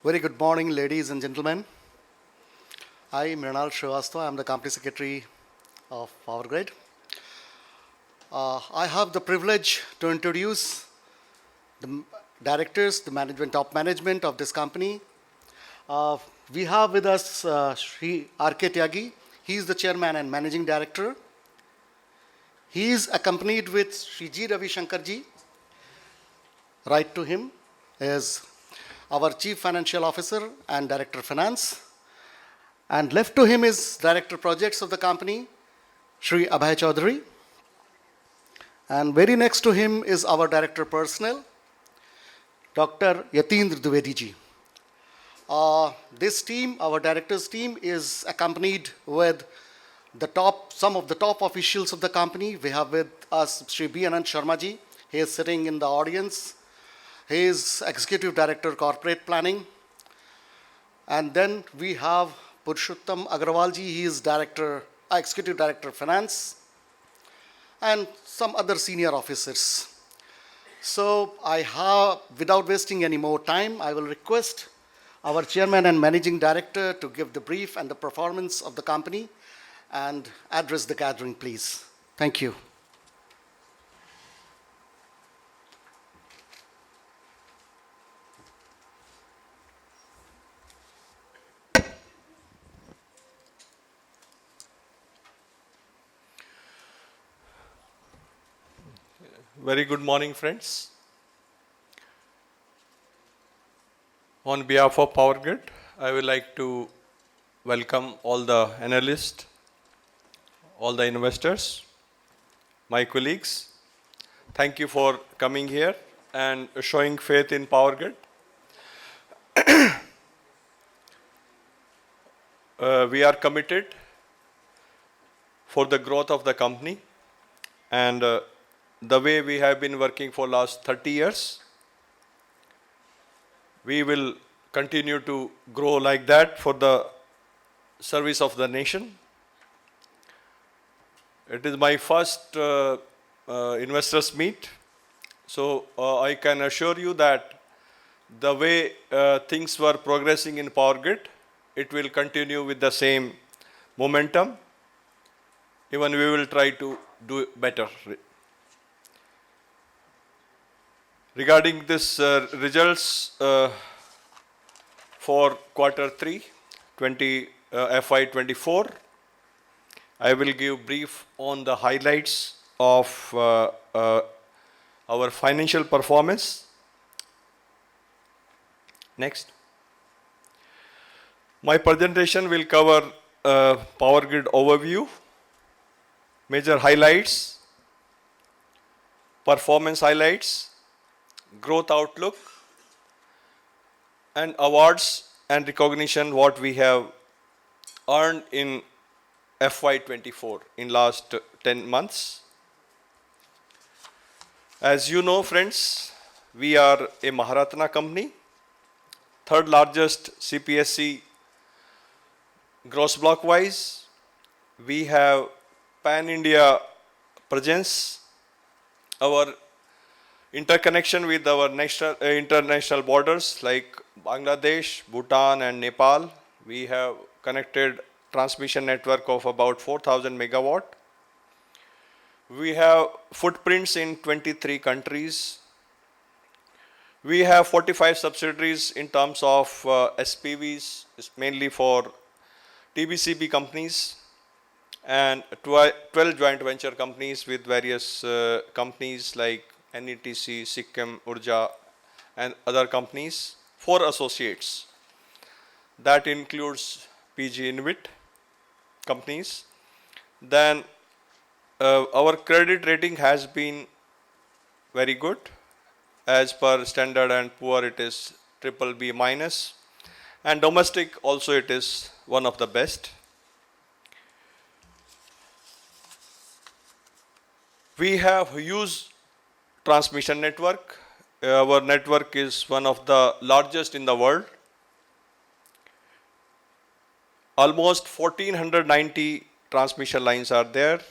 Very good morning, ladies and gentlemen. I am Mrinal Srivastava. I am the Company Secretary of Power Grid. I have the privilege to introduce the directors, the top management of this company. We have with us Sri R.K. Tyagi. He is the Chairman and Managing Director. He is accompanied with Sri G. Ravi Shankarji. Right to him is our Chief Financial Officer and Director of Finance. And left to him is Director Projects of the company, Sri Abhay Chaudhary. And very next to him is our Director Personnel, Dr. Yatindra Dwivedi ji. This team, our directors team, is accompanied with some of the top officials of the company. We have with us Sri B. Anand Sharma ji. He is sitting in the audience. He is Executive Director Corporate Planning. And then we have Purushottam Agrawal ji. He is Executive Director Finance. And some other senior officers. So without wasting any more time, I will request our Chairman and Managing Director to give the brief and the performance of the company and address the gathering, please. Thank you. Very good morning, friends. On behalf of Power Grid, I would like to welcome all the analysts, all the investors, my colleagues. Thank you for coming here and showing faith in Power Grid. We are committed for the growth of the company, and the way we have been working for last 30 years, we will continue to grow like that for the service of the nation. It is my first investors meet, so I can assure you that the way things were progressing in Power Grid, it will continue with the same momentum. Even we will try to do better. Regarding this results for quarter 3, FY24, I will give brief on the highlights of our financial performance. Next. My presentation will cover Power Grid overview, major highlights, performance highlights, growth outlook, and awards and recognition what we have earned in FY24 in last 10 months. As you know, friends, we are a Maharatna company, third largest CPSC gross block wise. We have pan-India presence. Our interconnection with our international borders like Bangladesh, Bhutan and Nepal. We have connected transmission network of about 4,000 megawatt. We have footprints in 23 countries. We have 45 subsidiaries in terms of SPVs, mainly for TBCB companies, and 12 joint venture companies with various companies like NETC, Sikkim, Urja, and other companies, 4 associates. That includes PG Invit companies. Then our credit rating has been very good. As per Standard and Poor, it is BBB minus. And domestic also it is one of the best. We have huge transmission network. Our network is one of the largest in the world. Almost 1490 transmission lines are there.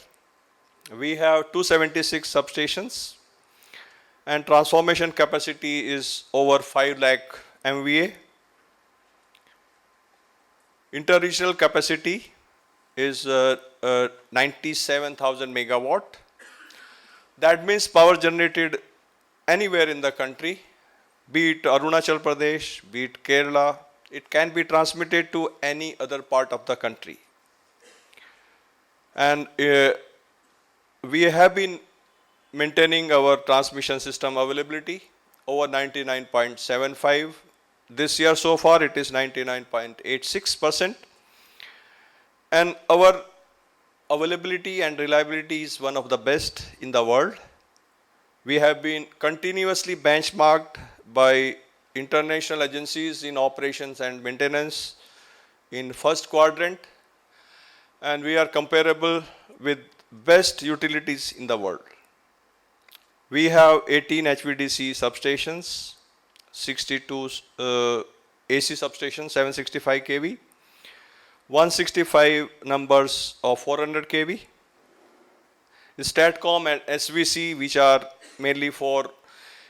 We have 276 substations, and transformation capacity is over 5 lakh MVA. Inter-regional capacity is 97,000 megawatt. That means power generated anywhere in the country, be it Arunachal Pradesh, be it Kerala, it can be transmitted to any other part of the country. And we have been maintaining our transmission system availability over 99.75. This year so far it is 99.86%. And our availability and reliability is one of the best in the world. We have been continuously benchmarked by international agencies in operations and maintenance in first quadrant, and we are comparable with best utilities in the world. We have 18 HVDC substations, 62 AC substations, 765 kV, 165 numbers of 400 kV. STATCOM and SVC, which are mainly for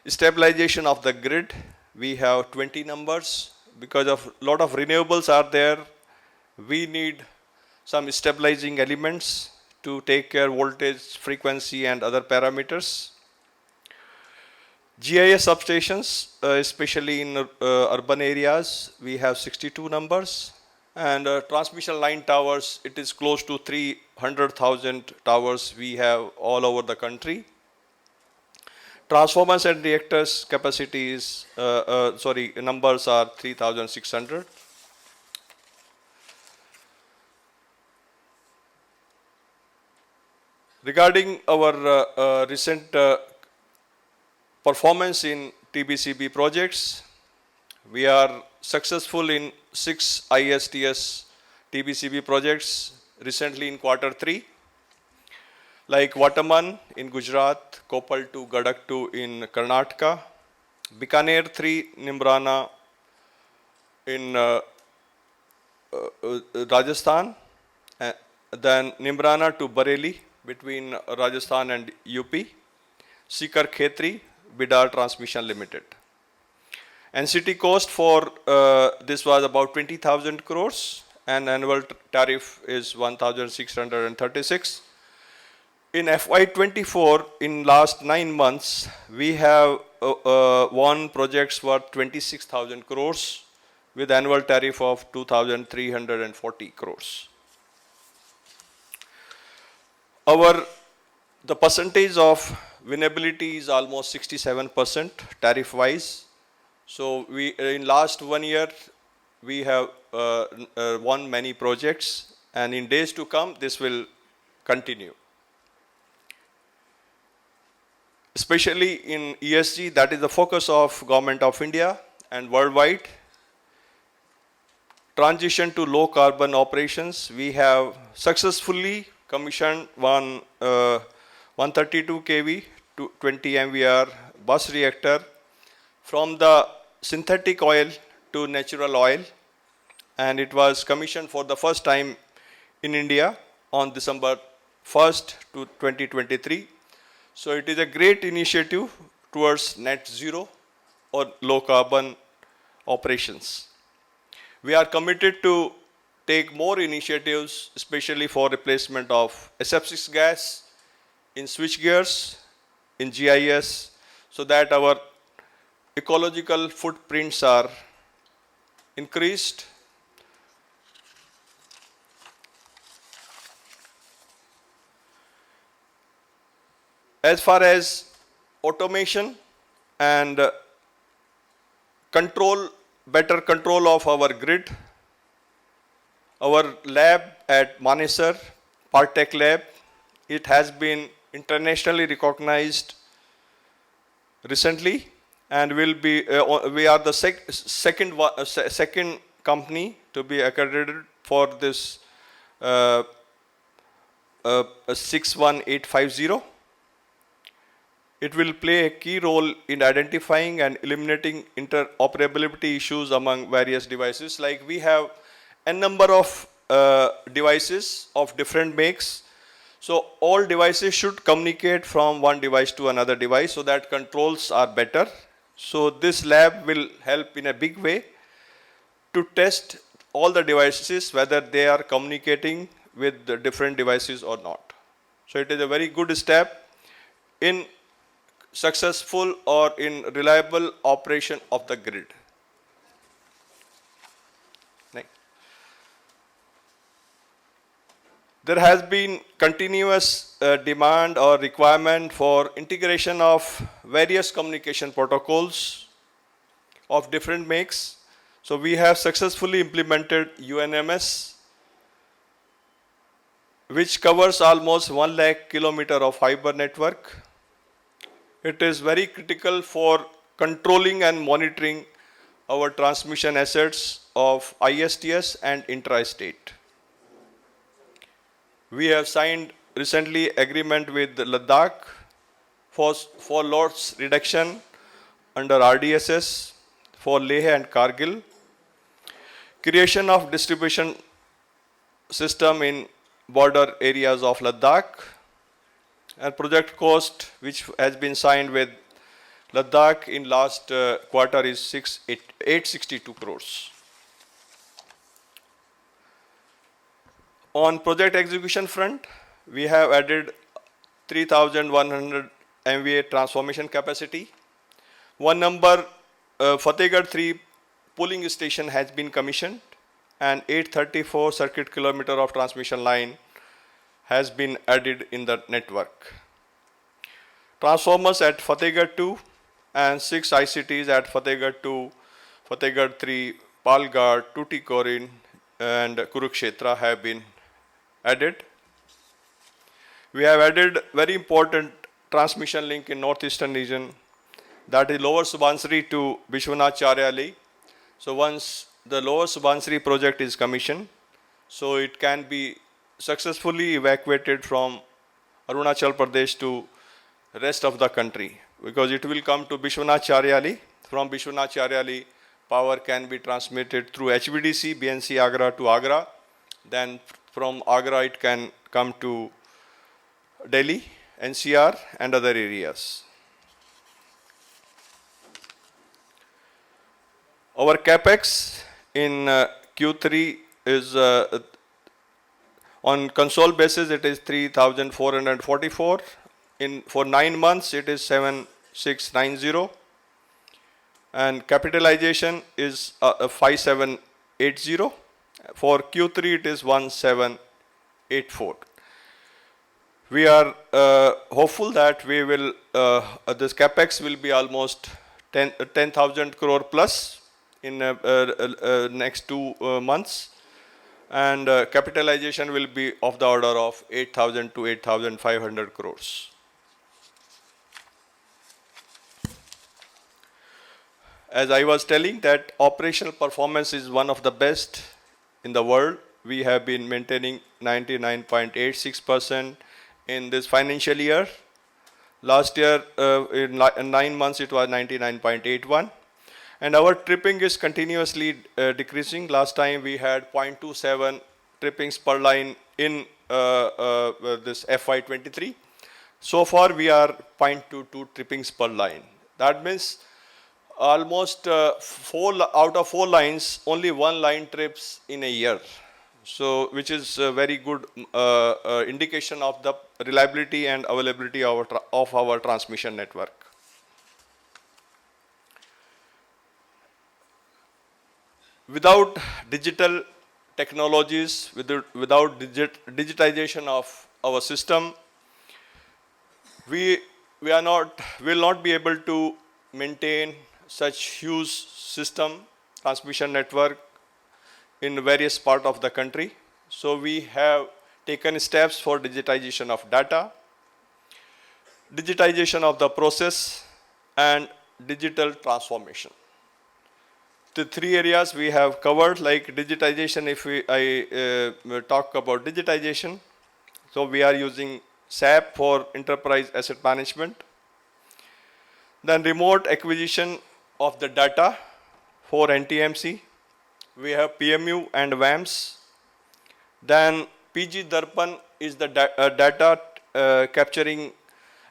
stabilization of the grid, we have 20 numbers. Because of a lot of renewables are there, we need some stabilizing elements to take care voltage, frequency and other parameters. GIS substations, especially in urban areas, we have 62 numbers. And transmission line towers, it is close to 300,000 towers we have all over the country. Transformers and reactors capacity is, numbers are 3,600. Regarding our recent performance in TBCB projects, we are successful in 6 ISTS TBCB projects recently in Q3, like Vataman in Gujarat, Koppal 2, Gadak 2 in Karnataka, Bikaner 3, Nimrana in Rajasthan, then Nimrana to Bareilly between Rajasthan and UP, Sikar Khetri, Bidar Transmission Limited. NCT cost for this was about 20,000 crores and annual tariff is 1,636. In FY24, in last 9 months, we have won projects worth 26,000 crores with annual tariff of 2,340 crores. The percentage of winnability is almost 67% tariff wise. So in last 1 year, we have won many projects, and in days to come, this will continue. Especially in ESG, that is the focus of Government of India and worldwide. Transition to low carbon operations, we have successfully commissioned one 132 kV to 20 MVR bus reactor from the synthetic oil to natural oil, and it was commissioned for the first time in India on December 1st to 2023. So it is a great initiative towards net zero or low carbon operations. We are committed to take more initiatives, especially for replacement of SF6 gas in switch gears, in GIS, so that our ecological footprints are increased. As far as automation and better control of our grid, our lab at Manesar, Partech Lab, it has been internationally recognized recently, and will be we are the second company to be accredited for this 61850. It will play a key role in identifying and eliminating interoperability issues among various devices. Like we have a number of devices of different makes. So all devices should communicate from one device to another device so that controls are better. So this lab will help in a big way to test all the devices, whether they are communicating with the different devices or not. So it is a very good step in successful or in reliable operation of the grid. There has been continuous demand or requirement for integration of various communication protocols of different makes. So we have successfully implemented UNMS, which covers almost 1 lakh kilometer of fiber network. It is very critical for controlling and monitoring our transmission assets of ISTS and intra-state. We have signed recently agreement with Ladakh for loss reduction under RDSS for Leh and Kargil. Creation of distribution system in border areas of Ladakh, and project cost which has been signed with Ladakh in last quarter is 862 crores. On project execution front, we have added 3,100 MVA transformation capacity. One number, Fatehgarh 3 pooling station has been commissioned, and 834 circuit kilometer of transmission line has been added in the network. Transformers at Fatehgarh 2 and 6 ICTs at Fatehgarh 2, Fatehgarh 3, Palgarh, Tuticorin and Kurukshetra have been added. We have added very important transmission link in northeastern region, that is Lower Subansiri to Vishwanath Charyali. So once the Lower Subansiri project is commissioned, so it can be successfully evacuated from Arunachal Pradesh to rest of the country, because it will come to Vishwanath Charyali. From Vishwanath Charyali, power can be transmitted through HVDC, BNC Agra to Agra. Then from Agra it can come to Delhi, NCR and other areas. Our capex in Q3 is on console basis it is 3,444. For 9 months it is 7,690, and capitalization is 5,780. For Q3 it is 1,784. We are hopeful that we will this capex will be almost 10,000 crore plus in next 2 months, and capitalization will be of the order of 8,000 to 8,500 crores. As I was telling, that operational performance is one of the best in the world. We have been maintaining 99.86% in this financial year. Last year, in 9 months, it was 99.81. And our tripping is continuously decreasing. Last time we had 0.27 trippings per line in this FY23. So far, we are 0.22 trippings per line. That means almost 4 out of 4 lines, only 1 line trips in a year. So, which is a very good indication of the reliability and availability of our transmission network. Without digital technologies, without digitization of our system, we will not be able to maintain such huge system, transmission network in various parts of the country. So we have taken steps for digitization of data, digitization of the process, and digital transformation. The 3 areas we have covered, like digitization. If I talk about digitization, so we are using SAP for enterprise asset management. Then remote acquisition of the data for NTMC. We have PMU and WAMS. Then PG Darpan is the data capturing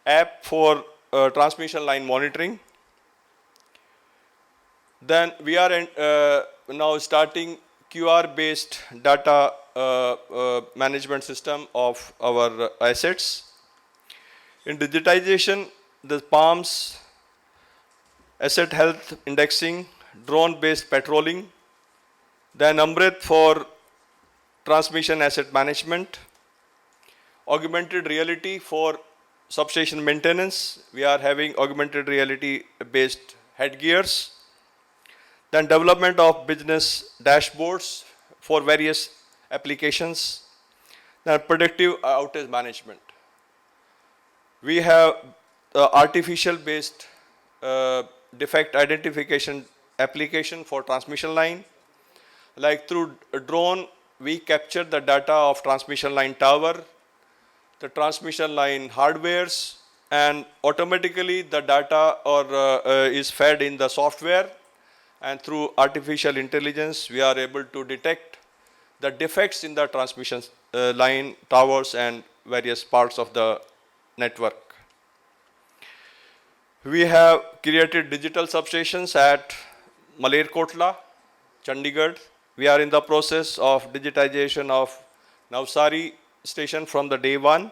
app for transmission line monitoring. Then we are now starting QR-based data management system of our assets. In digitization, the PALMs, asset health indexing, drone-based patrolling, then Amrit for transmission asset management, augmented reality for substation maintenance. We are having augmented reality based headgears. Then development of business dashboards for various applications. Then predictive outage management. We have artificial based defect identification application for transmission line. Like through a drone, we capture the data of transmission line tower, the transmission line hardwares, and automatically the data is fed in the software, and through artificial intelligence we are able to detect the defects in the transmission line towers and various parts of the network. We have created digital substations at Malerkotla, Chandigarh. We are in the process of digitization of Navsari station from the day one,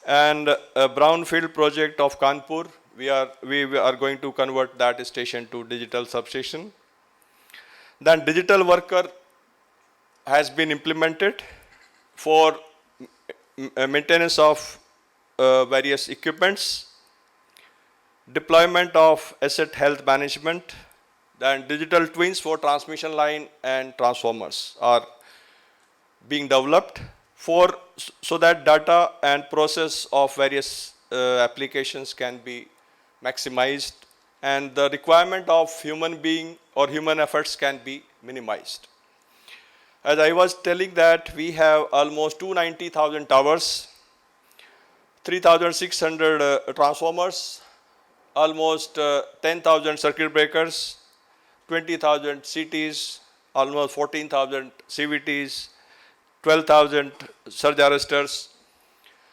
and a brownfield project of Kanpur. We are going to convert that station to digital substation. Then digital worker has been implemented for maintenance of various equipments, deployment of asset health management, then digital twins for transmission line and transformers are being developed so that data and process of various applications can be maximized and the requirement of human being or human efforts can be minimized. As I was telling that we have almost 290,000 towers, 3,600 transformers, almost 10,000 circuit breakers, 20,000 CTs, almost 14,000 CVTs, 12,000 surge arresters.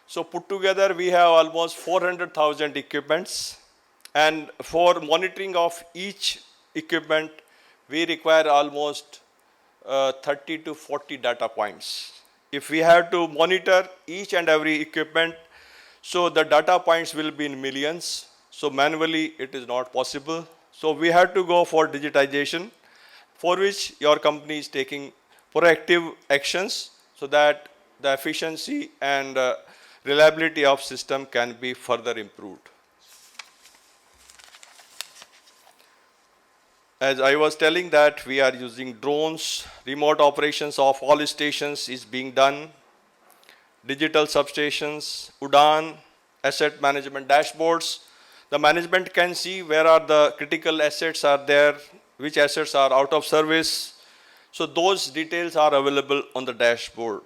So put together we have almost 400,000 equipments, and for monitoring of each equipment we require almost 30 to 40 data points. If we have to monitor each and every equipment, so the data points will be in millions, so manually it is not possible. So we have to go for digitization, for which your company is taking proactive actions so that the efficiency and reliability of system can be further improved. As I was telling that we are using drones, remote operations of all stations is being done, digital substations, UDAN, asset management dashboards. The management can see where are the critical assets are there, which assets are out of service. So those details are available on the dashboard.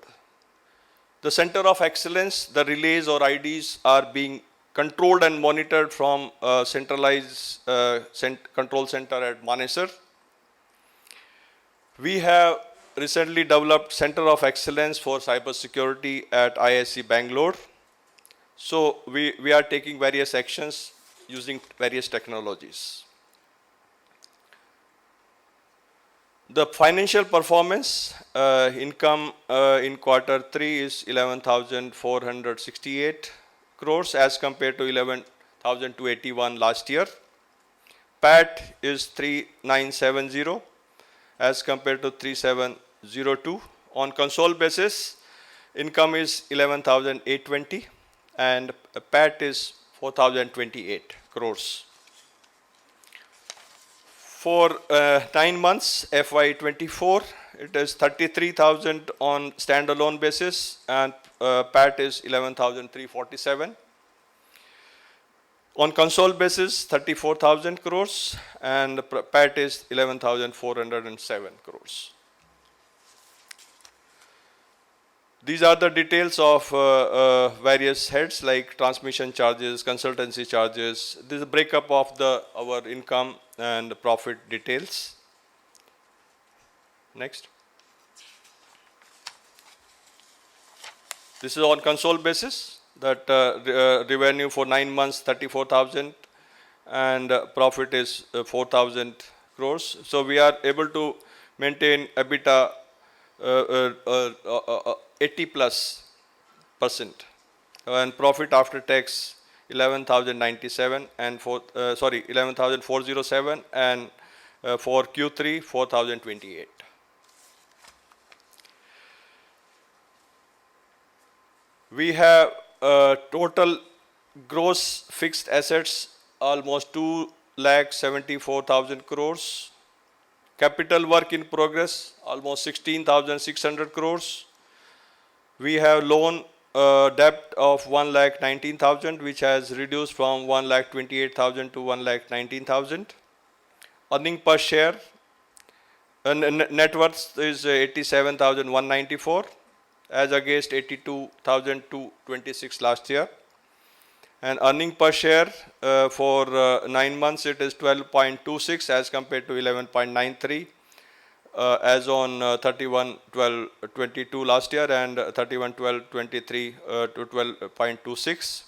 The center of excellence, the relays or IDs are being controlled and monitored from a centralized control center at Manesar. We have recently developed Center of Excellence for Cybersecurity at IISc Bangalore. So we are taking various actions using various technologies. The financial performance, income in quarter 3 is 11,468 crores as compared to 11,281 last year. PAT is 3,970 as compared to 3,702. On consolidated basis, income is 11,820 and PAT is 4,028 crores. For 9 months, FY24, it is 33,000 on standalone basis and PAT is 11,347. On consolidated basis, 34,000 crores and PAT is 11,407 crores. These are the details of various heads like transmission charges, consultancy charges. This is a breakup of our income and profit details. Next. This is on consolidated basis, that revenue for 9 months 34,000 and profit is 4,000 crores. So we are able to maintain EBITDA 80 plus percent, and profit after tax 11,097 and 11,407, and for Q3 4,028. We have total gross fixed assets almost 2,74,000 crores. Capital work in progress almost 16,600 crores. We have loan debt of 1,19,000, which has reduced from 1,28,000 to 1,19,000. Earning per share, net worth is 87,194 as against 82,226 last year. And earning per share for 9 months, it is 12.26 as compared to 11.93 as on 31/12/22 last year, and 31/12/23 to 12.26.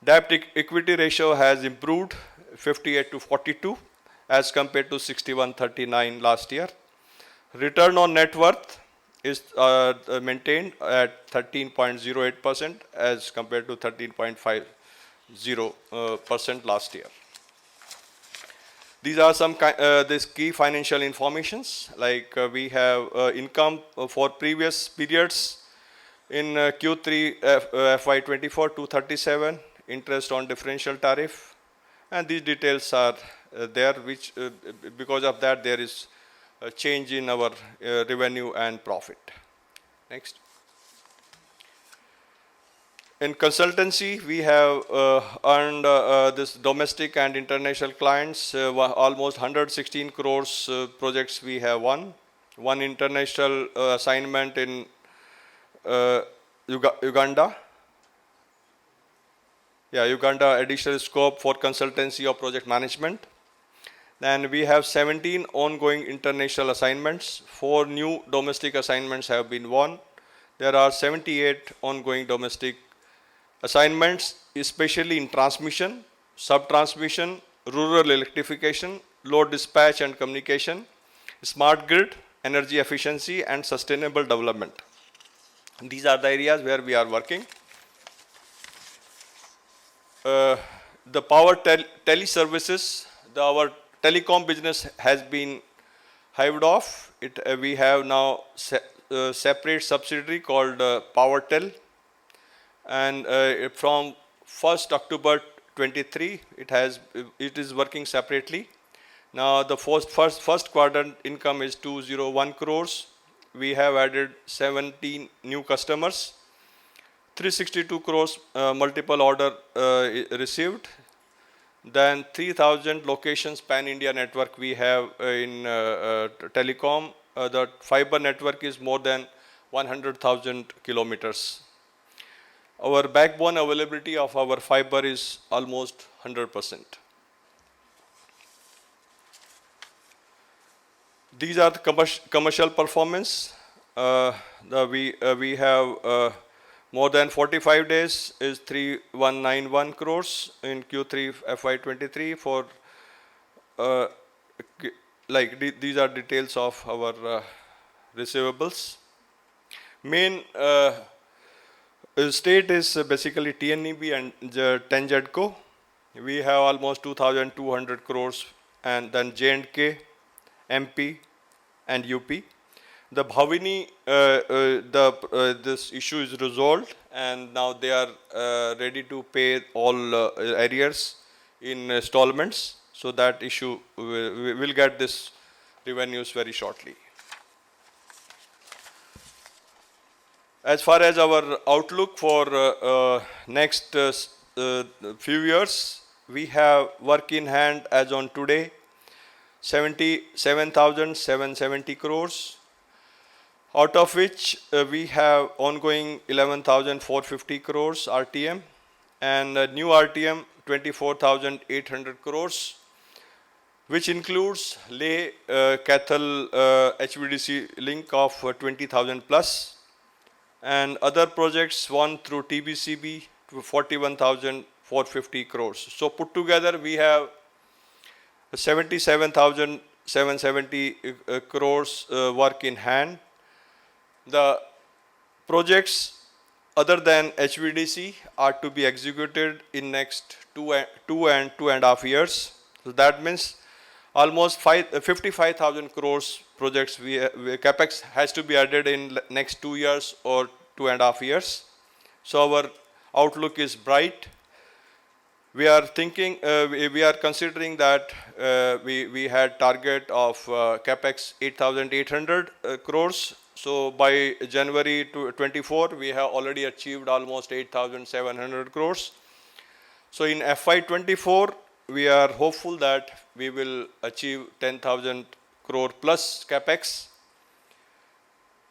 Debt equity ratio has improved 58 to 42 as compared to 61/39 last year. Return on net worth is maintained at 13.08% as compared to 13.50% last year. These are some this key financial informations, like we have income for previous periods in Q3 FY24 237, interest on differential tariff, and these details are there, which because of that there is a change in our revenue and profit. Next. In consultancy, we have earned this domestic and international clients, almost 116 crores projects we have won. One international assignment in Uganda. Uganda, additional scope for consultancy or project management. Then we have 17 ongoing international assignments. 4 new domestic assignments have been won. There are 78 ongoing domestic assignments, especially in transmission, sub-transmission, rural electrification, load dispatch and communication, smart grid, energy efficiency, and sustainable development. These are the areas where we are working. The power teleservices, our telecom business has been hived off. We have now separate subsidiary called PowerTel, and from 1st October 23 it is working separately. Now the first quarter income is 201 crores. We have added 17 new customers, 362 crores multiple order received. Then 3,000 locations pan-India network we have in telecom. The fiber network is more than 100,000 kilometers. Our backbone availability of our fiber is almost 100%. These are the commercial performance. We have more than 45 days is 3,191 crores in Q3 FY23 for these are details of our receivables. Main state is basically TNEB and 10 JEDCO. We have almost 2,200 crores, and then J&K, MP, and UP. The Bhavini, this issue is resolved, and now they are ready to pay all arrears in installments. So that issue, we will get this revenues very shortly. As far as our outlook for next few years, we have work in hand as on today, 77,770 crores, out of which we have ongoing 11,450 crores RTM, and new RTM 24,800 crores, which includes Leh Kathal HVDC link of 20,000 plus, and other projects won through TBCB to 41,450 crores. So put together we have 77,000 770 crores work in hand. The projects other than HVDC are to be executed in next 2.5 years. So that means almost 55,000 crores projects capex has to be added in next 2 years or 2.5 years. So our outlook is bright. We are thinking, we are considering that we had target of capex 8,800 crores. So by January 24, we have already achieved almost 8,700 crores. So in FY24, we are hopeful that we will achieve 10,000 crore plus capex.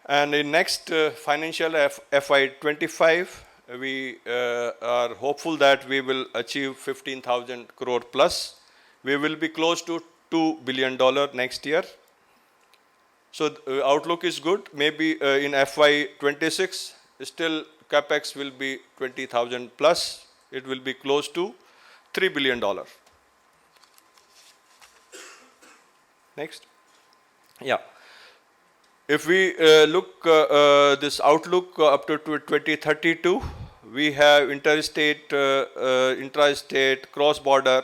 And in next financial FY25, we are hopeful that we will achieve 15,000 crore plus. We will be close to $2 billion next year. So outlook is good. Maybe in FY26, still capex will be 20,000 plus. It will be close to $3 billion. Next. Yeah. If we look this outlook up to 2032, we have interstate, intrastate, cross-border.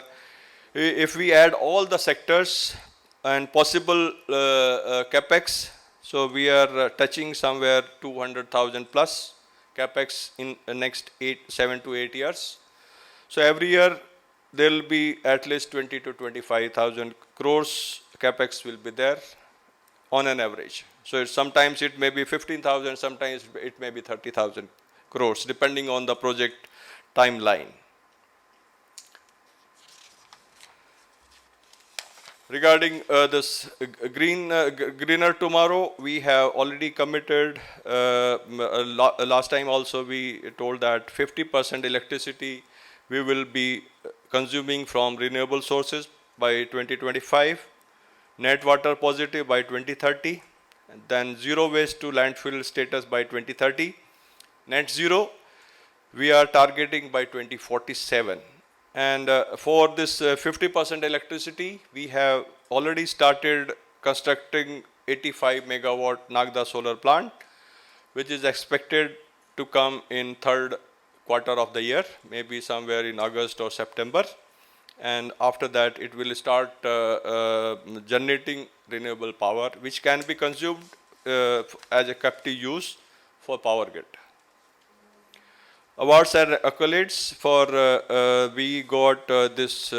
If we add all the sectors and possible capex, so we are touching somewhere 200,000 plus capex in the next 7 to 8 years. So every year there will be at least 20 to 25,000 crores capex will be there on an average. So sometimes it may be 15,000, sometimes it may be 30,000 crores, depending on the project timeline. Regarding this greener tomorrow, we have already committed. Last time also we told that 50% electricity we will be consuming from renewable sources by 2025, net water positive by 2030, and then zero waste to landfill status by 2030, net zero we are targeting by 2047. And for this 50% electricity, we have already started constructing 85 megawatt Nagda solar plant, which is expected to come in third quarter of the year, maybe somewhere in August or September. And after that, it will start generating renewable power, which can be consumed as a captive use for power grid. Awards and accolades for we got this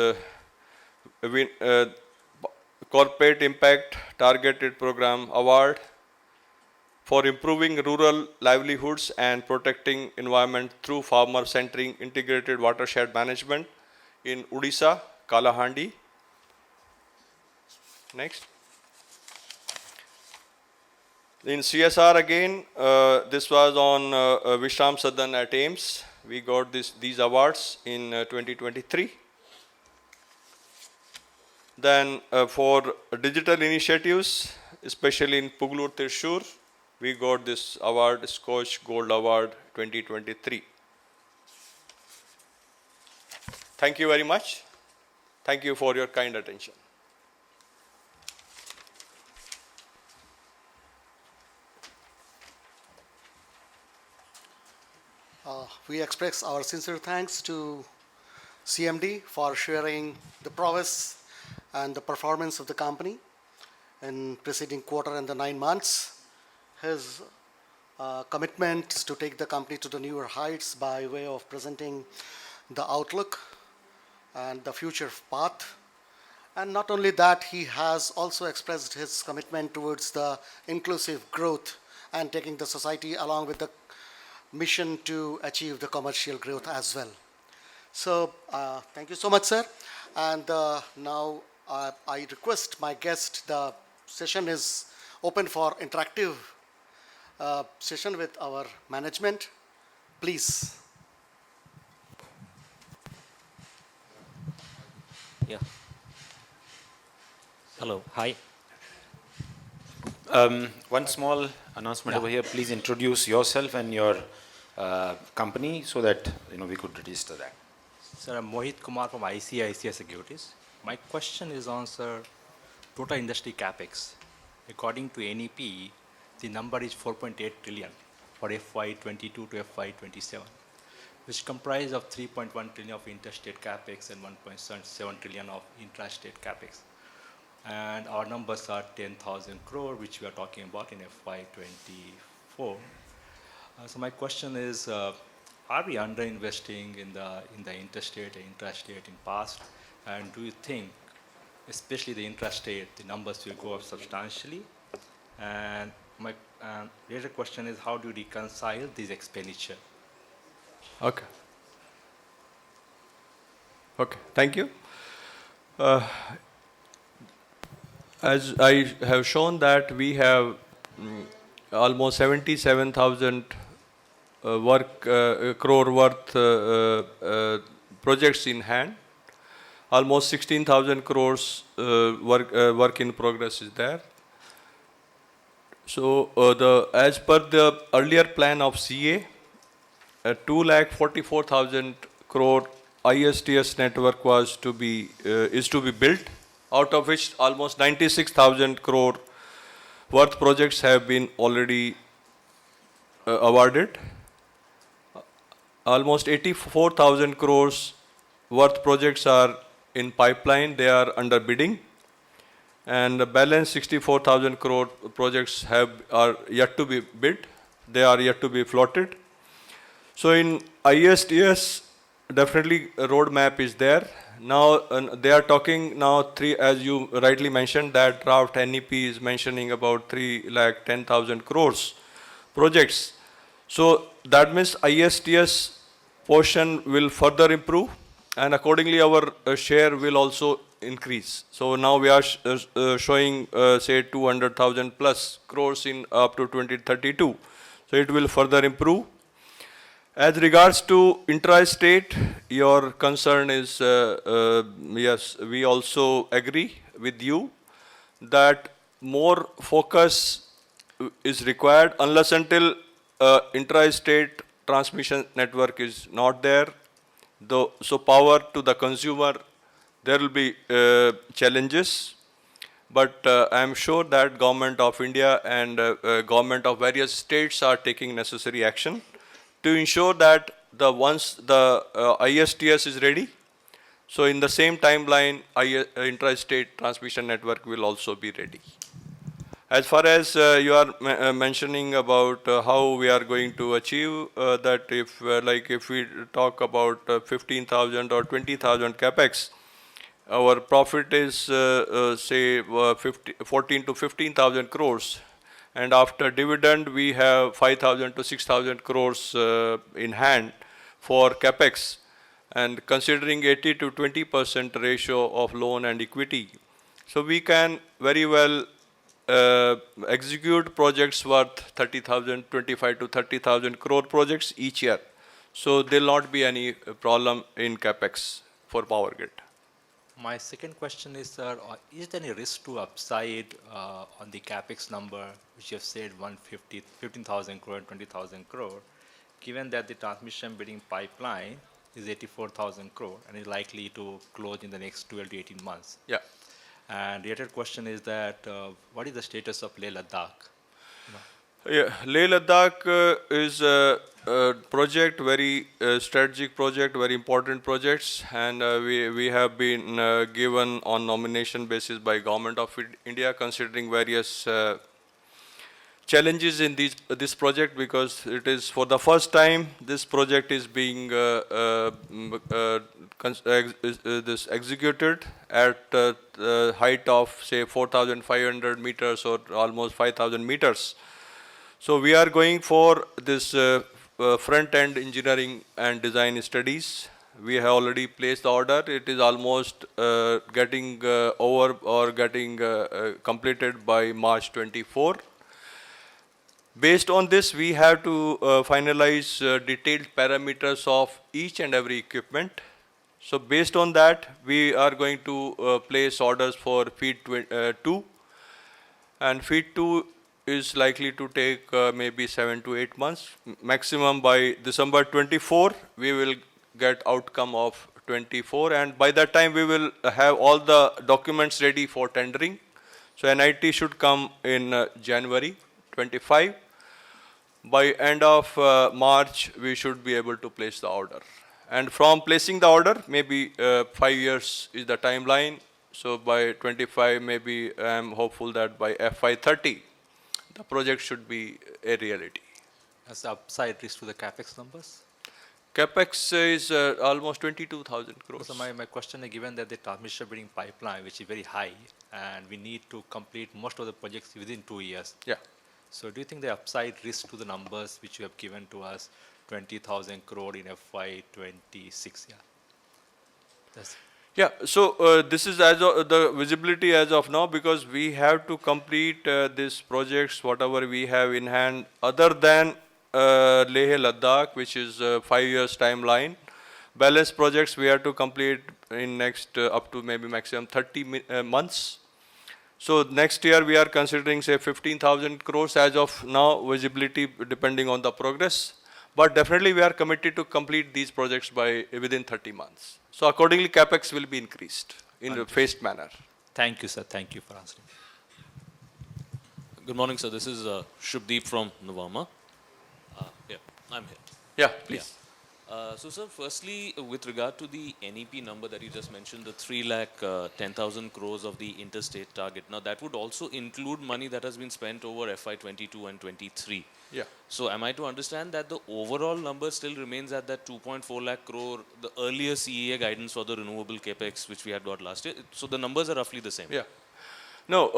Corporate Impact Targeted Program Award for improving rural livelihoods and protecting environment through farmer-centering integrated watershed management in Odisha, Kalahandi. Next. In CSR again, this was on Vishram Sadan at AIMS. We got these awards in 2023. Then for digital initiatives, especially in Pugalur Thrissur, we got this award, Scotch Gold Award 2023. Thank you very much. Thank you for your kind attention. We express our sincere thanks to CMD for sharing the prowess and the performance of the company in preceding quarter and the 9 months. His commitment to take the company to the newer heights by way of presenting the outlook and the future path. And not only that, he has also expressed his commitment towards the inclusive growth and taking the society along with the mission to achieve the commercial growth as well. So thank you so much, sir. And now I request my guest, the session is open for interactive session with our management. Please. Yeah. Hello. Hi. One small announcement over here. Please introduce yourself and your company so that we could register that. Sir, I'm Mohit Kumar from ICICI Securities. My question is on, sir, total industry capex. According to NEP, the number is 4.8 trillion for FY22 to FY27, which comprise of 3.1 trillion of interstate capex and 1.7 trillion of intrastate capex. And our numbers are 10,000 crore, which we are talking about in FY24. So my question is, are we underinvesting in the interstate and intrastate in past? And do you think, especially the intrastate, the numbers will go up substantially? And my later question is, how do you reconcile this expenditure? Okay. Okay, thank you. As I have shown that we have almost 77,000 crore worth projects in hand. Almost 16,000 crores work in progress is there. So as per the earlier plan of CA, 2,44,000 crore ISTS network was to be is to be built, out of which almost 96,000 crore worth projects have been already awarded. Almost 84,000 crores worth projects are in pipeline, they are under bidding, and the balance 64,000 crore projects are yet to be bid, they are yet to be floated. So in ISTS, definitely a roadmap is there. Now they are talking now as you rightly mentioned, that draft NEP is mentioning about 3,10,000 crores projects. So that means ISTS portion will further improve, and accordingly our share will also increase. So now we are showing say 200,000 plus crores in up to 2032. So it will further improve. As regards to intra-state, your concern is, yes, we also agree with you that more focus is required unless until intra-state transmission network is not there. So power to the consumer, there will be challenges. But I am sure that Government of India and Government of various states are taking necessary action to ensure that once the ISTS is ready, so in the same timeline, intra-state transmission network will also be ready. As far as you are mentioning about how we are going to achieve that, if we talk about 15,000 or 20,000 capex, our profit is say 14 to 15,000 crores. And after dividend, we have 5,000 to 6,000 crores in hand for capex. And considering 80 to 20% ratio of loan and equity, so we can very well execute projects worth 30,000, 25 to 30,000 crore projects each year. So there will not be any problem in capex for Power Grid. My second question is, sir, is there any risk to upside on the capex number, which you have said 15,000 crore and 20,000 crore, given that the transmission bidding pipeline is 84,000 crore and is likely to close in the next 12 to 18 months? Yeah. And the other question is that, what is the status of Leh Ladakh? Yeah, Leh Ladakh is a project, very strategic project, very important projects, and we have been given on nomination basis by Government of India, considering various challenges in this project, because it is for the first time this project is being executed at height of say 4,500 meters or almost 5,000 meters. So we are going for this front-end engineering and design studies. We have already placed the order. It is almost getting over or getting completed by March 24. Based on this, we have to finalize detailed parameters of each and every equipment. So based on that, we are going to place orders for feed 2, and feed 2 is likely to take maybe 7 to 8 months. Maximum by December 24, we will get outcome of 24, and by that time we will have all the documents ready for tendering. So NIT should come in January 25. By end of March, we should be able to place the order. And from placing the order, maybe 5 years is the timeline. So by 25, maybe I'm hopeful that by FY30, the project should be a reality. As the upside risk to the capex numbers? Capex is almost 22,000 crores. So my question is, given that the transmission bidding pipeline, which is very high, and we need to complete most of the projects within 2 years. Yeah. So do you think the upside risk to the numbers which you have given to us, 20,000 crore in FY26? Yeah. That's Yeah, so this is as of the visibility as of now, because we have to complete these projects, whatever we have in hand, other than Leh Ladakh, which is 5 years timeline. Balance projects we have to complete in next up to maybe maximum 30 months. So next year we are considering say 15,000 crores as of now, visibility depending on the progress. But definitely we are committed to complete these projects by within 30 months. So accordingly, capex will be increased in a phased manner. Thank you, sir. Thank you for answering. Good morning, sir. This is Shubdeep from Nuvama. Yeah, I'm here. Yeah, please. So, sir, firstly, with regard to the NEP number that you just mentioned, the 3,10,000 crores of the interstate target. Now, that would also include money that has been spent over FY22 and 23. Yeah. So, am I to understand that the overall number still remains at that 2.4 lakh crore, the earlier CEA guidance for the renewable capex, which we had got last year? So, the numbers are roughly the same. Yeah. No,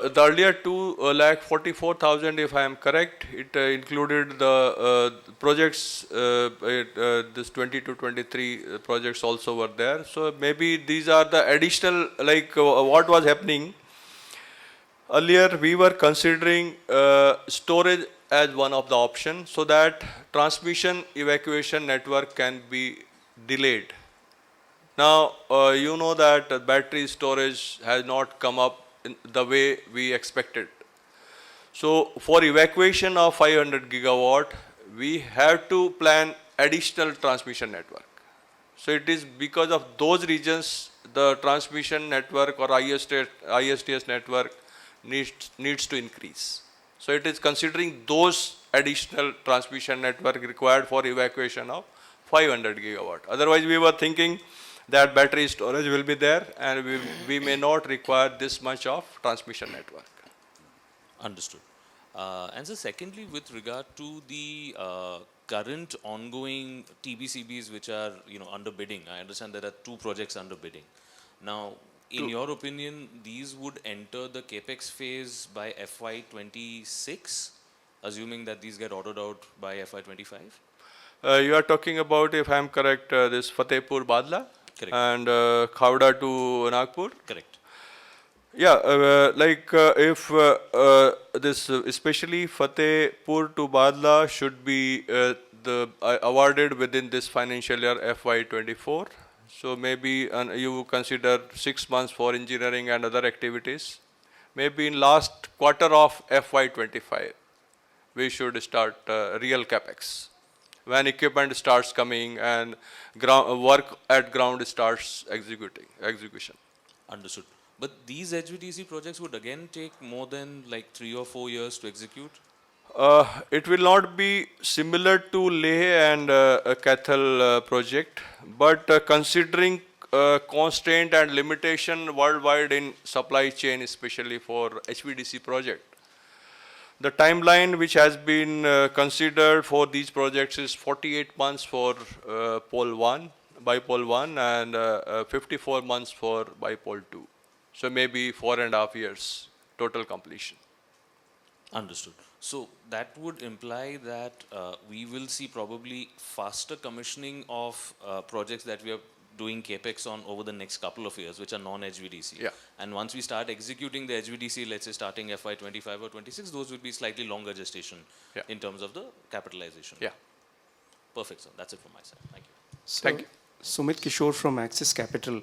the earlier 2,44,000, if I am correct, it included the projects, this 20 to 23 projects also were there. So maybe these are the additional, like what was happening. Earlier we were considering storage as one of the options so that transmission evacuation network can be delayed. Now, you know that battery storage has not come up in the way we expected. So for evacuation of 500 gigawatt, we have to plan additional transmission network. So it is because of those regions, the transmission network or ISTS network needs to increase. So it is considering those additional transmission network required for evacuation of 500 gigawatt. Otherwise, we were thinking that battery storage will be there and we may not require this much of transmission network. Understood. And so secondly, with regard to the current ongoing TBCBs which are under bidding, I understand there are 2 projects under bidding. Now, in your opinion, these would enter the capex phase by FY26, assuming that these get ordered out by FY25? You are talking about, if I am correct, this Fatehpur Badla? Correct. And Khavda to Nagpur? Correct. Yeah, if this, especially Fatehpur to Badla should be awarded within this financial year FY24. So maybe you consider 6 months for engineering and other activities. Maybe in last quarter of FY25, we should start real capex. When equipment starts coming and work at ground starts execution. Understood. But these HVDC projects would again take more than like 3 or 4 years to execute? It will not be similar to Leh and Kathal project, but considering constraint and limitation worldwide in supply chain, especially for HVDC project, the timeline which has been considered for these projects is 48 months for pole 1, bipole 1 and 54 months for bipole 2. So maybe 4.5 years total completion. Understood. So that would imply that we will see probably faster commissioning of projects that we are doing capex on over the next couple of years, which are non-HVDC. Yeah. And once we start executing the HVDC, let's say starting FY25 or 26, those will be slightly longer gestation in terms of the capitalization. Yeah. Perfect, sir. That's it from my side. Thank you. So, Thank you. Sumit Kishore from Axis Capital.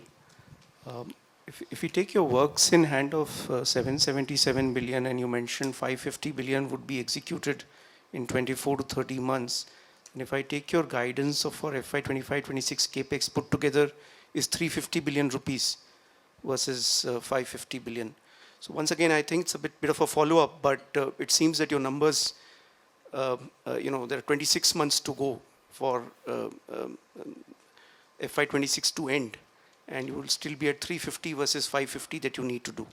If you take your works in hand of 777 billion and you mentioned 550 billion would be executed in 24 to 30 months, and if I take your guidance for FY25-26 capex put together is 350 billion rupees versus 550 billion. So once again, I think it's a bit of a follow-up, but it seems that your numbers, there are 26 months to go for FY26 to end, and you will still be at 350 versus 550 that you need to do.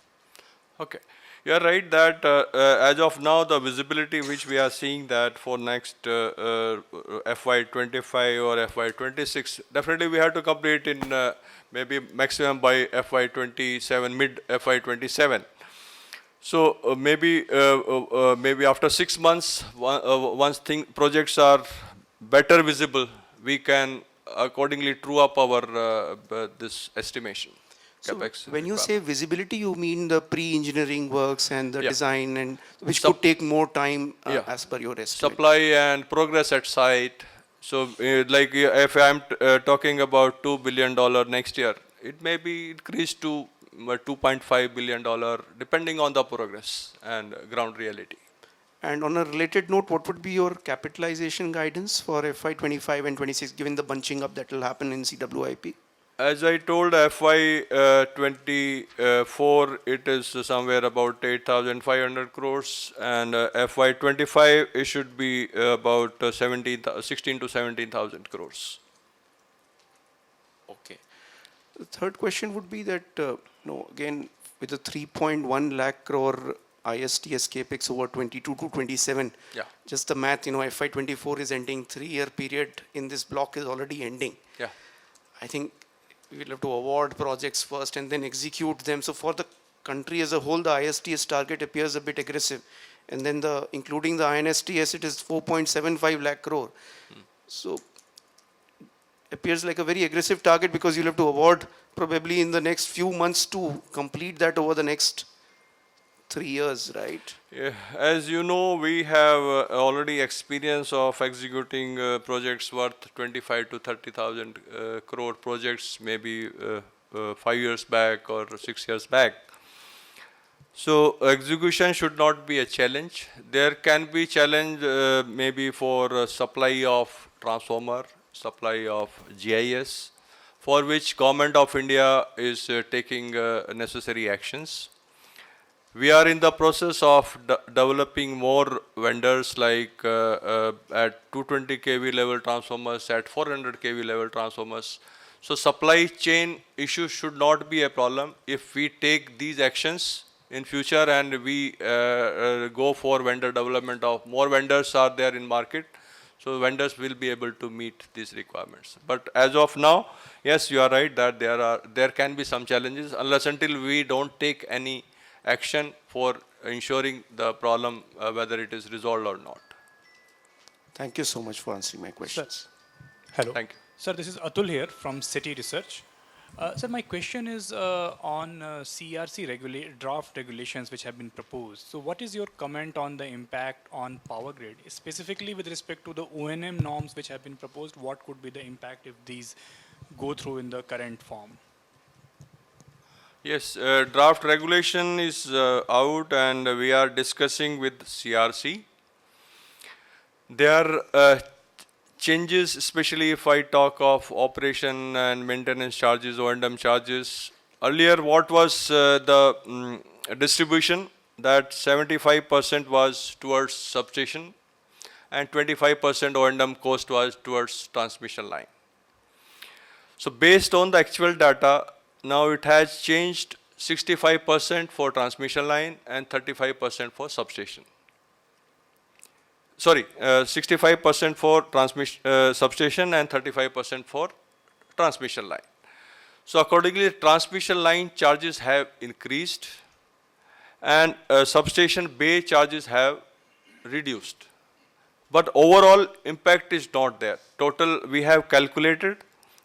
Okay. You are right that as of now, the visibility which we are seeing that for next FY25 or FY26, definitely we have to complete in maybe maximum by FY27, mid FY27. So maybe after 6 months, once projects are better visible, we can accordingly true up our this estimation. So CapEx when you requirement. say visibility, you mean the pre-engineering works and the Yeah. design, and which Sup- could take more time Yeah. as per your estimate. Supply and progress at site. So if I'm talking about $2 billion next year, it may be increased to $2.5 billion depending on the progress and ground reality. And on a related note, what would be your capitalization guidance for FY25 and 26, given the bunching up that will happen in CWIP? As I told, FY24 it is somewhere about 8,500 crores, and FY25 it should be about 16 to 17,000 crores. Okay. The third question would be that, again, with the 3.1 lakh crore ISTS capex over 22 to 27, Yeah. just the math, FY24 is ending, 3-year period in this block is already ending. Yeah. I think we'll have to award projects first and then execute them. So for the country as a whole, the ISTS target appears a bit aggressive. And then including the INSTS, it is 4.75 lakh crore. So appears like a very aggressive target because you'll have to award probably in the next few months to complete that over the next 3 years, right? Yeah, as you know, we have already experience of executing projects worth 25 to 30,000 crore projects, maybe 5 years back or 6 years back. So execution should not be a challenge. There can be challenge maybe for supply of transformer, supply of GIS, for which Government of India is taking necessary actions. We are in the process of developing more vendors like at 220 kV level transformers, at 400 kV level transformers. So supply chain issues should not be a problem if we take these actions in future and we go for vendor development of more vendors are there in market. So vendors will be able to meet these requirements. But as of now, yes, you are right that there can be some challenges unless until we don't take any action for ensuring the problem, whether it is resolved or not. Thank you so much for answering my questions. Hello. Thank you. Sir, this is Atul here from City Research. Sir, my question is on CRC draft regulations which have been proposed. So what is your comment on the impact on power grid? Specifically with respect to the O&M norms which have been proposed, what could be the impact if these go through in the current form? Yes, draft regulation is out and we are discussing with CRC. There are changes, especially if I talk of operation and maintenance charges, O&M charges. Earlier, what was the distribution? That 75% was towards substation and 25% O&M cost was towards transmission line. So based on the actual data, now it has changed 65% for transmission line and 35% for substation. Sorry, 65% for substation and 35% for transmission line. So accordingly, transmission line charges have increased and substation bay charges have reduced. But overall impact is not there. Total, we have calculated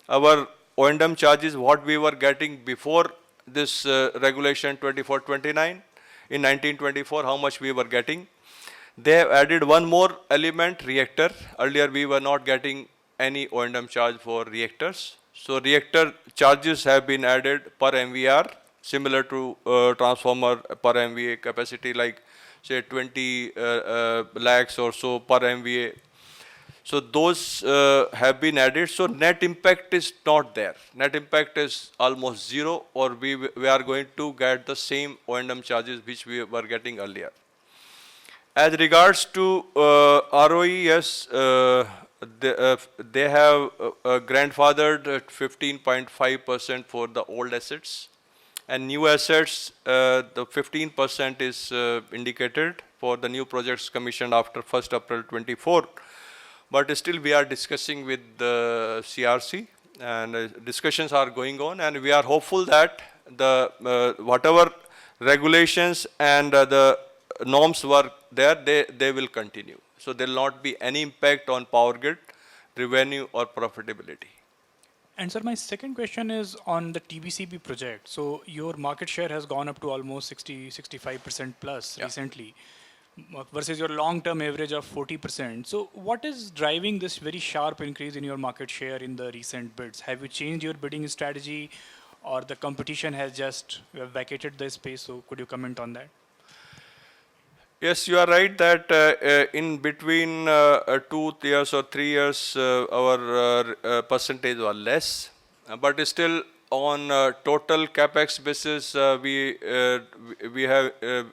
our O&M charges, what we were getting before this regulation 2429 in 1924, how much we were getting. They have added one more element, reactor. Earlier we were not getting any O&M charge for reactors. So reactor charges have been added per MVR, similar to transformer per MVA capacity, like say 20 lakhs or so per MVA. So those have been added. So net impact is not there. Net impact is almost zero, or we are going to get the same O&M charges which we were getting earlier. As regards to ROE, yes, they have grandfathered at 15.5% for the old assets, and new assets, the 15% is indicated for the new projects commissioned after 1st April 24. But still we are discussing with the CRC, and discussions are going on, and we are hopeful that the whatever regulations and the norms were there, they will continue. So there will not be any impact on power grid, revenue or profitability. And sir, my second question is on the TBCB project. So your market share has gone up to almost 65% plus recently, versus your long-term average of 40%. So what is driving this very sharp increase in your market share in the recent bids? Have you changed your bidding strategy, or the competition has just vacated the space? So could you comment on that? Yes, you are right that in between 2 years or 3 years, our percentage was less, but still on total capex basis, we have a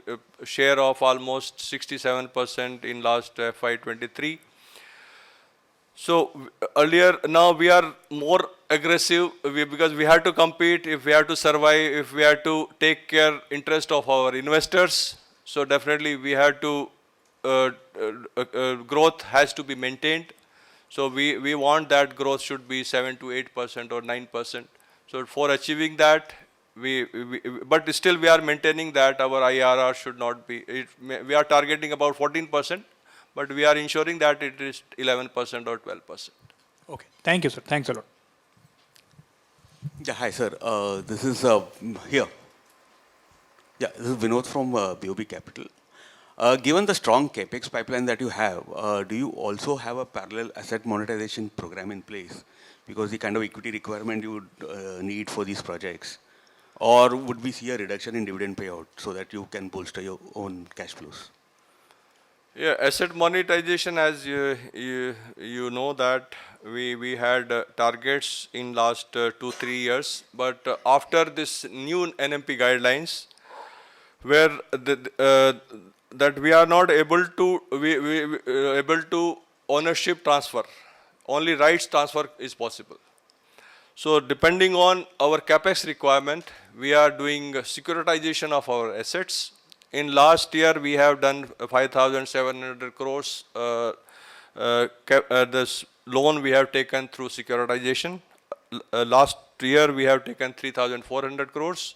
share of almost 67% in last FY23. So earlier, now we are more aggressive because we have to compete, if we have to survive, if we have to take care interest of our investors. So definitely we have to, growth has to be maintained. So we want that growth should be 7 to 8% or 9%. So for achieving that, but still we are maintaining that our IRR should not be, we are targeting about 14%, but we are ensuring that it is 11% or 12%. Okay, thank you, sir. Thanks a lot. Yeah, hi, sir. This is here. Yeah, this is Vinod from BOB Capital. Given the strong capex pipeline that you have, do you also have a parallel asset monetization program in place? Because the kind of equity requirement you would need for these projects, or would we see a reduction in dividend payout so that you can bolster your own cash flows? Yeah, asset monetization, as you know that we had targets in last 2-3 years, but after this new NMP guidelines, where that we are not able to able to ownership transfer, only rights transfer is possible. So depending on our capex requirement, we are doing securitization of our assets. In last year, we have done 5,700 crores. This loan we have taken through securitization. Last year, we have taken 3,400 crores.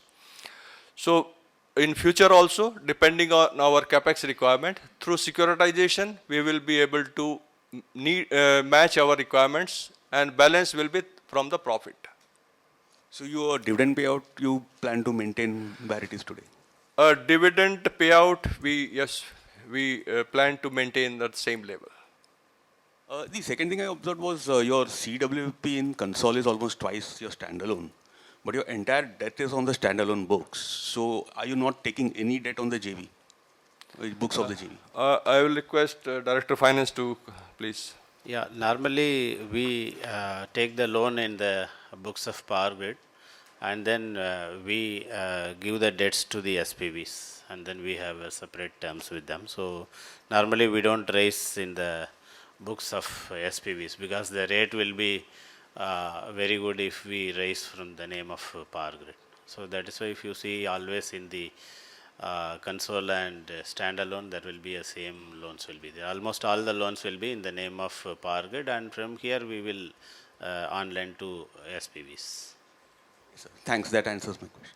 So in future also, depending on our capex requirement, through securitization, we will be able to match our requirements, and balance will be from the profit. So your dividend payout, you plan to maintain where it is today? Dividend payout, we plan to maintain that same level. The second thing I observed was your CWP in console is almost twice your standalone, but your entire debt is on the standalone books. So are you not taking any debt on the JV, books of the JV? I will request Director of Finance to please. Yeah, normally we take the loan in the books of Power Grid, and then we give the debts to the SPVs, and then we have separate terms with them. So normally we don't raise in the books of SPVs because the rate will be very good if we raise from the name of Power Grid. So that is why if you see always in the console and standalone, there will be a same loans will be there. Almost all the loans will be in the name of Power Grid, and from here we will on lend to SPVs. Sir, thanks, that answers my question.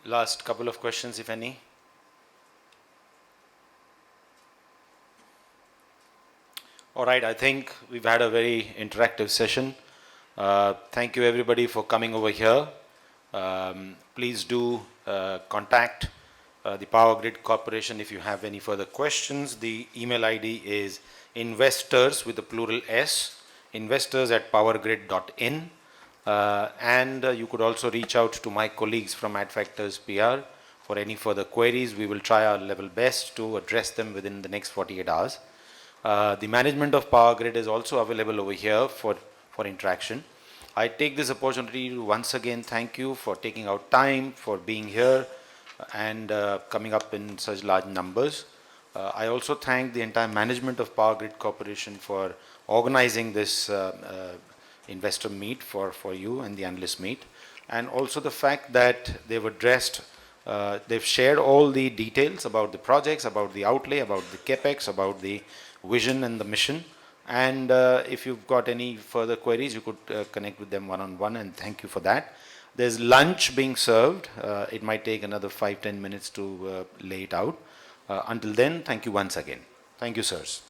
Last couple of questions, if any. All right, I think we've had a very interactive session. Thank you everybody for coming over here. Please do contact the Power Grid Corporation if you have any further questions. The email ID is investors with the plural S, investors@powergrid.in. And you could also reach out to my colleagues from AdFactors PR, For any further queries, we will try our level best to address them within the next 48 hours. The management of Power Grid is also available over here for interaction. I take this opportunity to once again thank you for taking out time, for being here and coming up in such large numbers. I also thank the entire management of Power Grid Corporation for organizing this investor meet for you and the analyst meet, and also the fact that they've shared all the details about the projects, about the outlay, about the capex, about the vision and the mission. And if you've got any further queries, you could connect with them one-on-one, and thank you for that. There's lunch being served. It might take another 5-10 minutes to lay it out. Until then, thank you once again. Thank you, sirs.